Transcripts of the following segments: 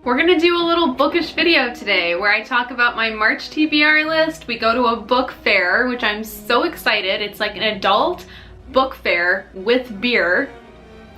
We're gonna do a little bookish video today where I talk about my March TBR list. We go to a book fair, which I'm so excited. It's like an adult book fair with beer.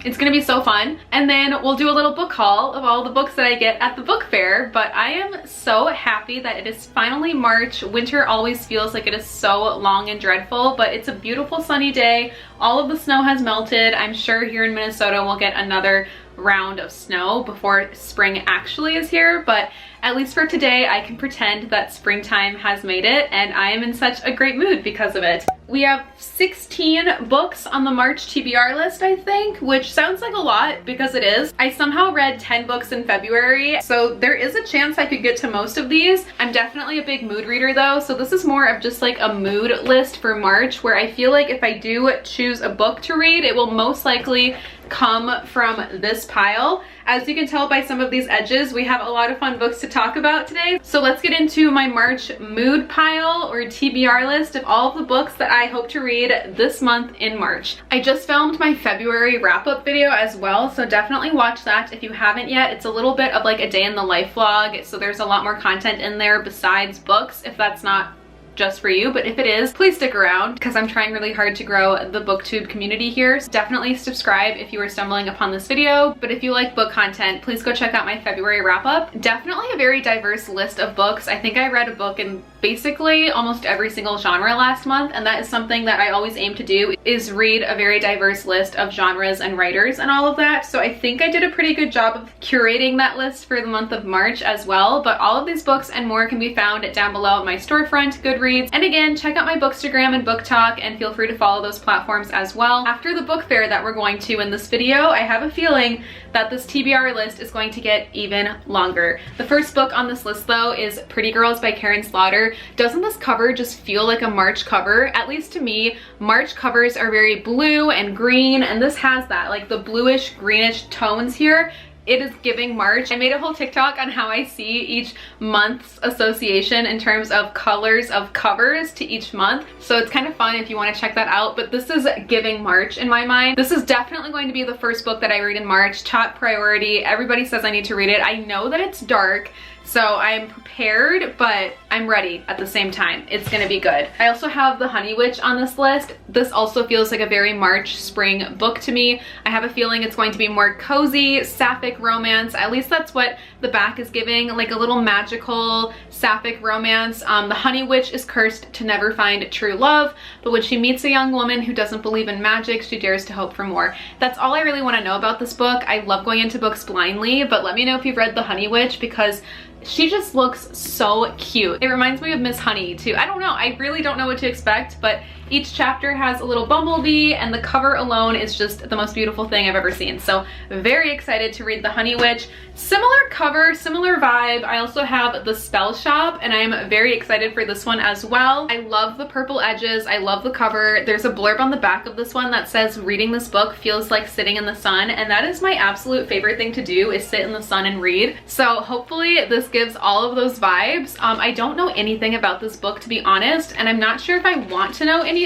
It's gonna be so fun. And then we'll do a little book haul of all the books that I get at the book fair. But I am so happy that it is finally March. Winter always feels like it is so long and dreadful, but it's a beautiful sunny day. All of the snow has melted. I'm sure here in Minnesota we'll get another round of snow before spring actually is here, but at least for today I can pretend that springtime has made it, and I am in such a great mood because of it. We have 16 books on the March TBR list, I think, which sounds like a lot because it is. I somehow read 10 books in February, so there is a chance I could get to most of these. I'm definitely a big mood reader though, so this is more of just like a mood list for March, where I feel like if I do choose a book to read, it will most likely come from this pile. As you can tell by some of these edges, we have a lot of fun books to talk about today. So let's get into my March mood pile or TBR list of all of the books that I hope to read this month in March. I just filmed my February wrap-up video as well, so definitely watch that if you haven't yet. It's a little bit of like a day in the life vlog, so there's a lot more content in there besides books, if that's not just for you, but if it is, please stick around because I'm trying really hard to grow the booktube community here. So definitely subscribe if you are stumbling upon this video, but if you like book content, please go check out my February wrap-up. Definitely a very diverse list of books. I think I read a book in basically almost every single genre last month, and that is something that I always aim to do, is read a very diverse list of genres and writers and all of that. So I think I did a pretty good job of curating that list for the month of March as well, but all of these books and more can be found down below at my storefront, Goodreads. And again, check out my bookstagram and booktok, and feel free to follow those platforms as well. After the book fair that we're going to in this video, I have a feeling that this TBR list is going to get even longer. The first book on this list though is Pretty Girls by Karin Slaughter. Doesn't this cover just feel like a March cover? At least to me, March covers are very blue and green, and this has that, like the bluish greenish tones here. It is giving March. I made a whole TikTok on how I see each month's association in terms of colors of covers to each month. So it's kind of fun if you want to check that out, but this is giving March in my mind. This is definitely going to be the first book that I read in March, top priority. Everybody says I need to read it. I know that it's dark, so I'm prepared, but I'm ready at the same time. It's gonna be good. I also have The Honey Witch on this list. This also feels like a very March spring book to me. I have a feeling it's going to be more cozy, sapphic romance. At least that's what the back is giving, like a little magical sapphic romance. The Honey Witch is cursed to never find true love, but when she meets a young woman who doesn't believe in magic, she dares to hope for more. That's all I really want to know about this book. I love going into books blindly, but let me know if you've read The Honey Witch because she just looks so cute. It reminds me of Miss Honey too. I don't know, I really don't know what to expect, but each chapter has a little bumblebee, and the cover alone is just the most beautiful thing I've ever seen. So very excited to read The Honey Witch. Similar cover, similar vibe. I also have The Spell Shop, and I'm very excited for this one as well. I love the purple edges. I love the cover. There's a blurb on the back of this one that says, reading this book feels like sitting in the sun, and that is my absolute favorite thing to do, is sit in the sun and read. So hopefully this gives all of those vibes. I don't know anything about this book, to be honest, and I'm not sure if I want to know any.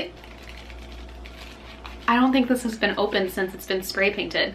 I don't think this has been opened since it's been spray painted.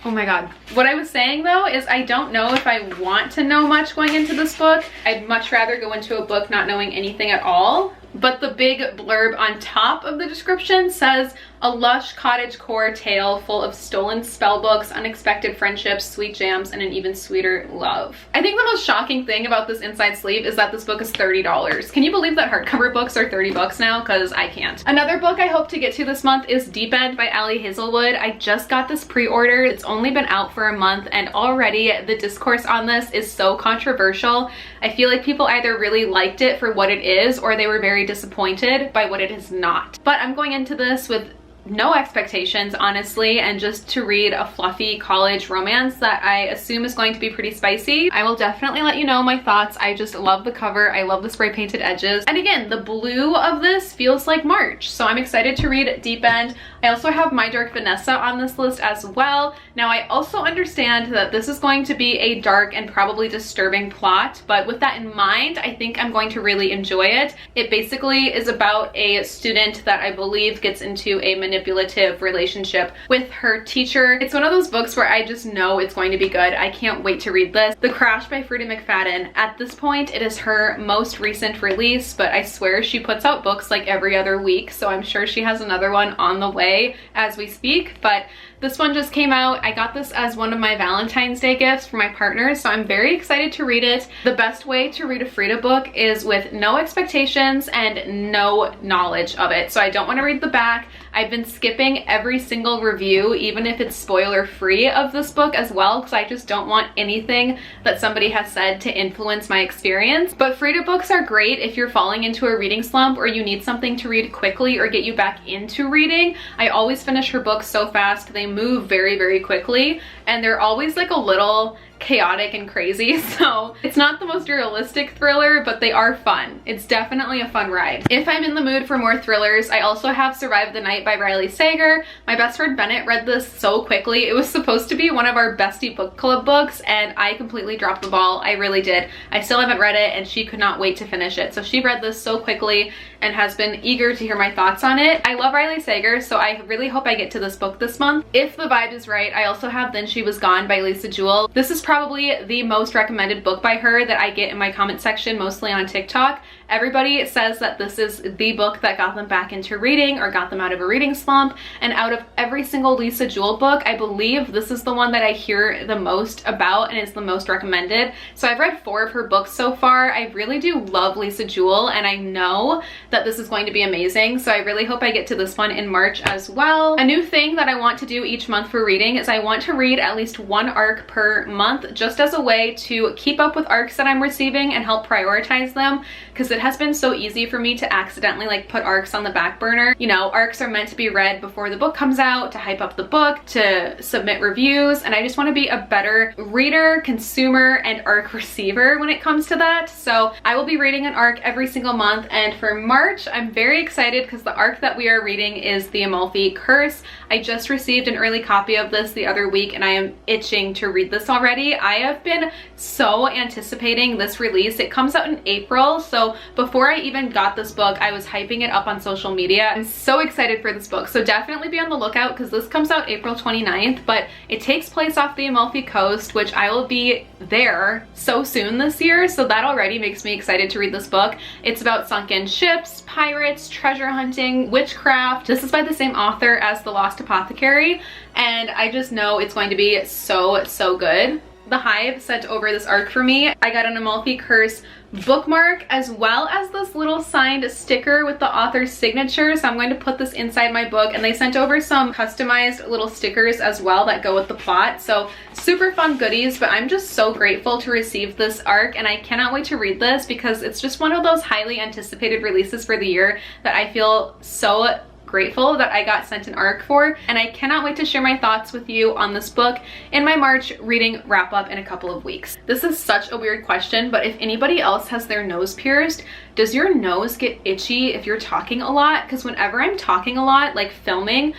Oh my god. What I was saying though is I don't know if I want to know much going into this book. I'd much rather go into a book not knowing anything at all. But the big blurb on top of the description says, a lush cottagecore tale full of stolen spell books, unexpected friendships, sweet jams, and an even sweeter love. I think the most shocking thing about this inside sleeve is that this book is $30. Can you believe that hardcover books are 30 bucks now? Because I can't. Another book I hope to get to this month is Deep End by Ali Hazelwood. I just got this pre-order. It's only been out for a month, and already the discourse on this is so controversial. I feel like people either really liked it for what it is, or they were very disappointed by what it is not. But I'm going into this with no expectations, honestly, and just to read a fluffy college romance that I assume is going to be pretty spicy. I will definitely let you know my thoughts. I just love the cover. I love the spray painted edges. And again, the blue of this feels like March. So I'm excited to read Deep End. I also have My Dark Vanessa on this list as well. Now I also understand that this is going to be a dark and probably disturbing plot, but with that in mind, I think I'm going to really enjoy it. It basically is about a student that I believe gets into a manipulative relationship with her teacher. It's one of those books where I just know it's going to be good. I can't wait to read this. The Crash by Freida McFadden. At this point, it is her most recent release, but I swear she puts out books like every other week, so I'm sure she has another one on the way as we speak, but this one just came out. I got this as one of my Valentine's Day gifts for my partner, so I'm very excited to read it. The best way to read a Freida book is with no expectations and no knowledge of it. So I don't want to read the back. I've been skipping every single review, even if it's spoiler free, of this book as well, because I just don't want anything that somebody has said to influence my experience. But Freida books are great if you're falling into a reading slump or you need something to read quickly or get you back into reading. I always finish her books so fast. They move very, very quickly, and they're always like a little chaotic and crazy, so it's not the most realistic thriller, but they are fun. It's definitely a fun ride. If I'm in the mood for more thrillers, I also have Survive the Night by Riley Sager. My best friend Bennett read this so quickly. It was supposed to be one of our bestie book club books, and I completely dropped the ball. I really did. I still haven't read it, and she could not wait to finish it. So she read this so quickly and has been eager to hear my thoughts on it. I love Riley Sager, so I really hope I get to this book this month. If the vibe is right, I also have Then She Was Gone by Lisa Jewell. This is probably the most recommended book by her that I get in my comment section, mostly on TikTok. Everybody says that this is the book that got them back into reading or got them out of a reading slump, and out of every single Lisa Jewell book, I believe this is the one that I hear the most about and is the most recommended. So I've read 4 of her books so far. I really do love Lisa Jewell, and I know that this is going to be amazing, so I really hope I get to this one in March as well. A new thing that I want to do each month for reading is I want to read at least 1 arc per month, just as a way to keep up with arcs that I'm receiving and help prioritize them, because it has been so easy for me to accidentally like put arcs on the back burner. You know, arcs are meant to be read before the book comes out, to hype up the book, to submit reviews, and I just want to be a better reader, consumer, and arc receiver when it comes to that. So I will be reading an arc every single month, and for March, I'm very excited because the arc that we are reading is The Amalfi Curse. I just received an early copy of this the other week, and I am itching to read this already. I have been so anticipating this release. It comes out in April, so before I even got this book, I was hyping it up on social media. I'm so excited for this book, so definitely be on the lookout because this comes out April 29th, but it takes place off the Amalfi Coast, which I will be there so soon this year, so that already makes me excited to read this book. It's about sunken ships, pirates, treasure hunting, witchcraft. This is by the same author as The Lost Apothecary, and I just know it's going to be so, so good. The Hive sent over this arc for me. I got an Amalfi Curse bookmark as well as this little signed sticker with the author's signature, so I'm going to put this inside my book, and they sent over some customized little stickers as well that go with the plot, so super fun goodies. But I'm just so grateful to receive this arc, and I cannot wait to read this because it's just one of those highly anticipated releases for the year that I feel so grateful that I got sent an arc for, and I cannot wait to share my thoughts with you on this book in my March reading wrap up in a couple of weeks. This is such a weird question, but if anybody else has their nose pierced, does your nose get itchy if you're talking a lot? Because whenever I'm talking a lot, like filming,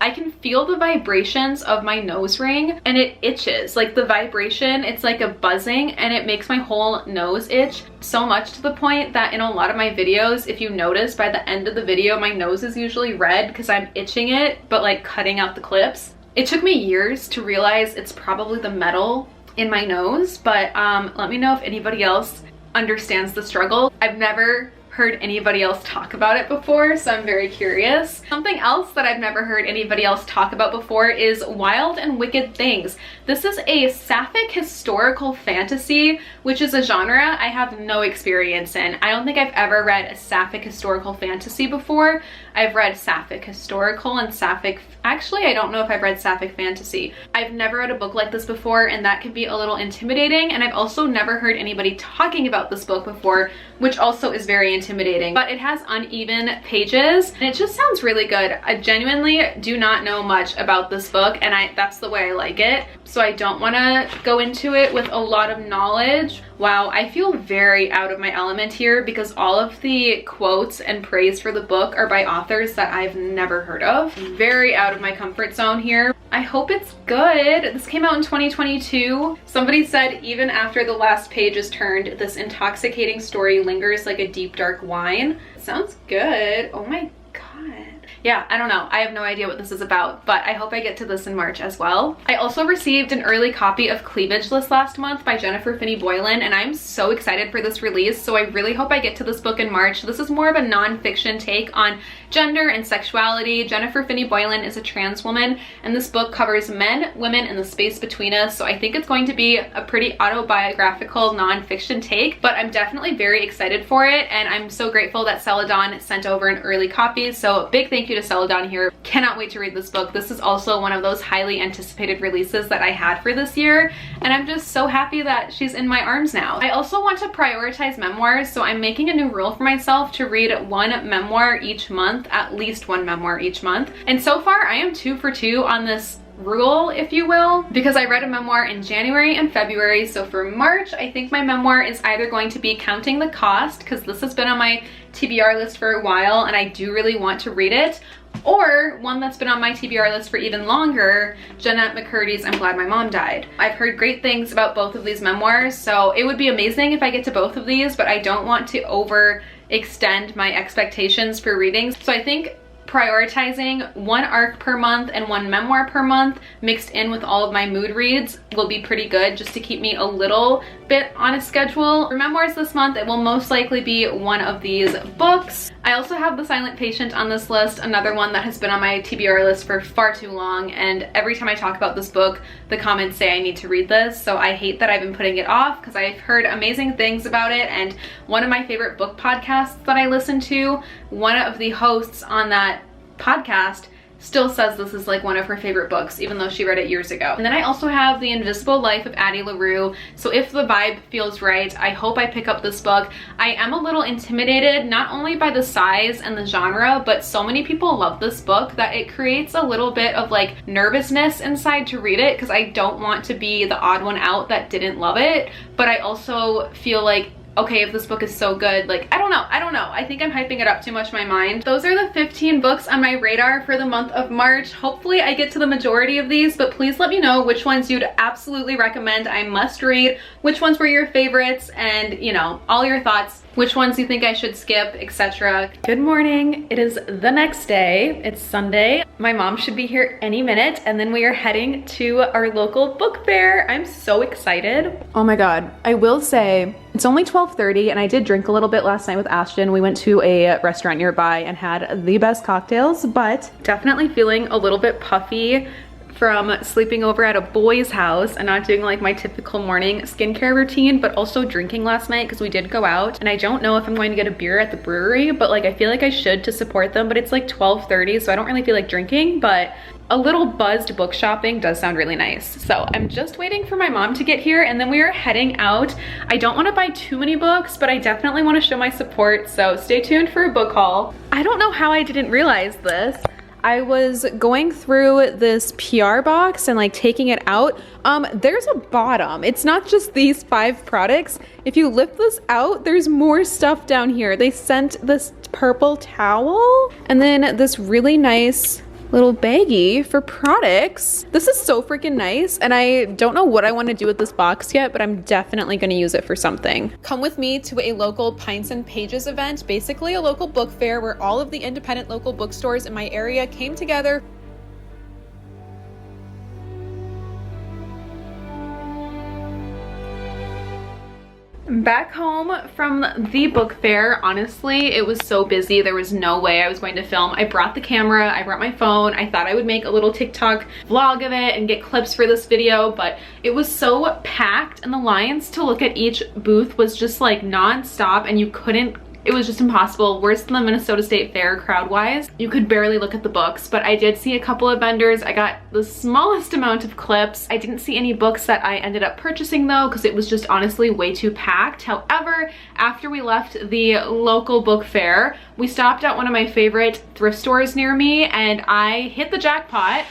I can feel the vibrations of my nose ring and it itches. Like the vibration, it's like a buzzing, and it makes my whole nose itch so much to the point that in a lot of my videos, if you notice, by the end of the video, my nose is usually red because I'm itching it, but like cutting out the clips. It took me years to realize it's probably the metal in my nose, but let me know if anybody else understands the struggle. I've never heard anybody else talk about it before, so I'm very curious. Something else that I've never heard anybody else talk about before is Wild and Wicked Things. This is a sapphic historical fantasy, which is a genre I have no experience in. I don't think I've ever read a sapphic historical fantasy before. I've read sapphic historical and sapphic, actually I don't know if I've read sapphic fantasy. I've never read a book like this before, and that can be a little intimidating, and I've also never heard anybody talking about this book before, which also is very intimidating. But it has uneven pages and it just sounds really good. I genuinely do not know much about this book, and that's the way I like it. so I don't want to go into it with a lot of knowledge. Wow, I feel very out of my element here because all of the quotes and praise for the book are by authors that I've never heard of. Very out of my comfort zone here. I hope it's good. This came out in 2022. Somebody said even after the last page is turned, this intoxicating story lingers like a deep dark wine. Sounds good. Oh my god. Yeah, I don't know. I have no idea what this is about, but I hope I get to this in March as well. I also received an early copy of Cleavage List last month by Finny Boylan, and I'm so excited for this release, so I really hope I get to this book in March. This is more of a non-fiction take on gender and sexuality. Finny Boylan is a trans woman, and this book covers men, women, and the space between us, so I think it's going to be a pretty autobiographical non-fiction take, but I'm definitely very excited for it, and I'm so grateful that Celadon sent over an early copy, so a big thank you to Celadon here. Cannot wait to read this book. This is also one of those highly anticipated releases that I had for this year, and I'm just so happy that she's in my arms now. I also want to prioritize memoirs, so I'm making a new rule for myself to read one memoir each month, at least one memoir each month. And so far I am 2 for 2 on this rule, if you will, because I read a memoir in January and February. So for March, I think my memoir is either going to be Counting the Cost, because this has been on my TBR list for a while and I do really want to read it, or one that's been on my TBR list for even longer, Jeanette McCurdy's I'm Glad My Mom Died. I've heard great things about both of these memoirs, so it would be amazing if I get to both of these, but I don't want to overextend my expectations for readings. So I think prioritizing one arc per month and one memoir per month mixed in with all of my mood reads will be pretty good, just to keep me a little bit on a schedule. For memoirs this month, it will most likely be one of these books. I also have The Silent Patient on this list, another one that has been on my TBR list for far too long, and every time I talk about this book, the comments say I need to read this, so I hate that I've been putting it off because I've heard amazing things about it, and one of my favorite book podcasts that I listen to, one of the hosts on that podcast still says this is like one of her favorite books, even though she read it years ago. And then I also have The Invisible Life of Addie LaRue, so if the vibe feels right, I hope I pick up this book. I am a little intimidated, not only by the size and the genre, but so many people love this book that it creates a little bit of like nervousness inside to read it, because I don't want to be the odd one out that didn't love it, but I also feel like, okay, if this book is so good, like, I don't know. I think I'm hyping it up too much in my mind. Those are the 15 books on my radar for the month of March. Hopefully I get to the majority of these, but please let me know which ones you'd absolutely recommend I must read, which ones were your favorites, and you know, all your thoughts, which ones you think I should skip, etc. Good morning. It is the next day. It's Sunday. My mom should be here any minute, and then we are heading to our local book fair. I'm so excited. Oh my god. I will say, it's only 12:30 and I did drink a little bit last night with Ashton. We went to a restaurant nearby and had the best cocktails, but definitely feeling a little bit puffy from sleeping over at a boy's house and not doing like my typical morning skincare routine, but also drinking last night because we did go out. And I don't know if I'm going to get a beer at the brewery, but like I feel like I should to support them, but it's like 12:30, so I don't really feel like drinking, but a little buzzed book shopping does sound really nice. So I'm just waiting for my mom to get here and then we are heading out. I don't want to buy too many books, but I definitely want to show my support, so stay tuned for a book haul. I don't know how I didn't realize this. I was going through this PR box and like taking it out. There's a bottom. It's not just these 5 products. If you lift this out, there's more stuff down here. They sent this purple towel and then this really nice little baggie for products. This is so freaking nice, and I don't know what I want to do with this box yet, but I'm definitely going to use it for something. Come with me to a local Pints and Pages event, basically a local book fair where all of the independent local bookstores in my area came together. Back home from the book fair, honestly, it was so busy. There was no way I was going to film. I brought the camera, I brought my phone. I thought I would make a little TikTok vlog of it and get clips for this video, but it was so packed and the lines to look at each booth was just like non-stop, and you couldn't, it was just impossible. Worse than the Minnesota State Fair crowd-wise. You could barely look at the books, but I did see a couple of vendors. I got the smallest amount of clips. I didn't see any books that I ended up purchasing though, because it was just honestly way too packed. However, after we left the local book fair, we stopped at one of my favorite thrift stores near me and I hit the jackpot.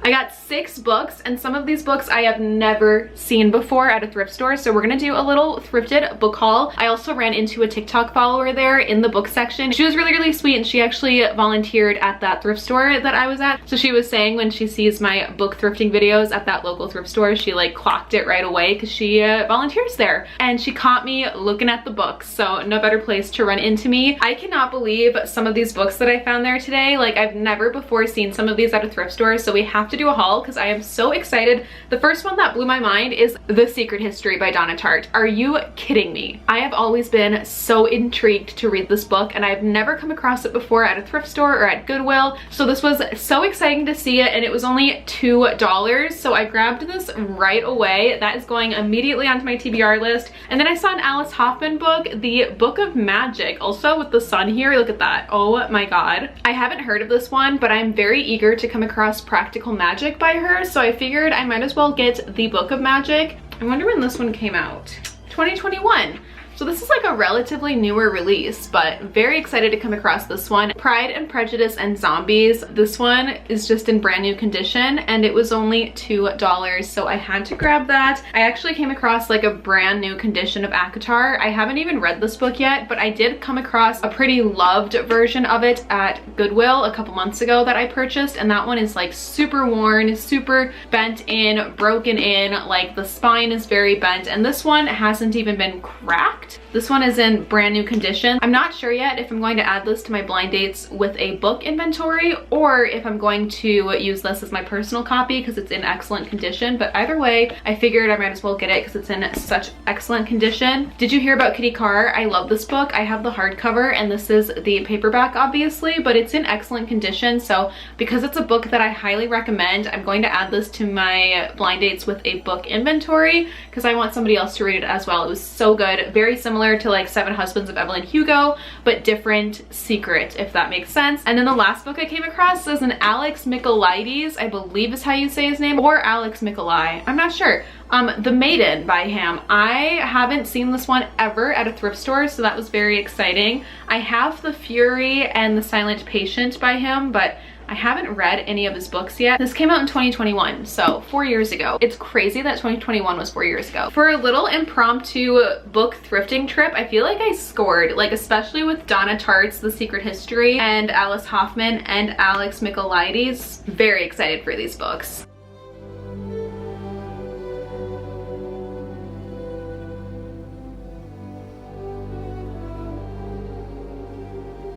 I got 6 books, and some of these books I have never seen before at a thrift store, so we're gonna do a little thrifted book haul. I also ran into a TikTok follower there in the book section. She was really sweet, and she actually volunteered at that thrift store that I was at. So she was saying when she sees my book thrifting videos at that local thrift store, she like clocked it right away because she volunteers there. And she caught me looking at the books, so no better place to run into me. I cannot believe some of these books that I found there today. Like, I've never before seen some of these at a thrift store, so we have to do a haul because I am so excited. The first one that blew my mind is The Secret History by Donna Tarte. Are you kidding me? I have always been so intrigued to read this book, and I've never come across it before at a thrift store or at Goodwill, so this was so exciting to see it, and it was only $2, so I grabbed this right away. That is going immediately onto my TBR list. And then I saw an Alice Hoffman book, The Book of Magic, also with the sun here. Look at that. Oh my god. I haven't heard of this one, but I'm very eager to come across Practical Magic by her, so I figured I might as well get The Book of Magic. I wonder when this one came out. 2021. So this is like a relatively newer release, but very excited to come across this one. Pride and Prejudice and Zombies. This one is just in brand new condition, and it was only $2, so I had to grab that. I actually came across like a brand new condition of ACOTAR. I haven't even read this book yet, but I did come across a pretty loved version of it at Goodwill a couple months ago that I purchased, and that one is like super worn, super bent in, broken in, like the spine is very bent, and this one hasn't even been cracked. This one is in brand new condition. I'm not sure yet if I'm going to add this to my blind dates with a book inventory or if I'm going to use this as my personal copy because it's in excellent condition, but either way, I figured I might as well get it because it's in such excellent condition. Did you hear about Kitty Karr? I love this book. I have the hardcover, and this is the paperback obviously, but it's in excellent condition, so because it's a book that I highly recommend, I'm going to add this to my blind dates with a book inventory because I want somebody else to read it as well. It was so good. Very similar to like Seven Husbands of Evelyn Hugo, but different secret, if that makes sense. And then the last book I came across is an Alex Michaelides, I believe is how you say his name, or Alex Michelai, I'm not sure. The Maiden by him. I haven't seen this one ever at a thrift store, so that was very exciting. I have The Fury and The Silent Patient by him, but I haven't read any of his books yet. This came out in 2021, so 4 years ago. It's crazy that 2021 was 4 years ago. For a little impromptu book thrifting trip, I feel like I scored, like especially with Donna Tarte's The Secret History and Alice Hoffman and Alex Michaelides. Very excited for these books.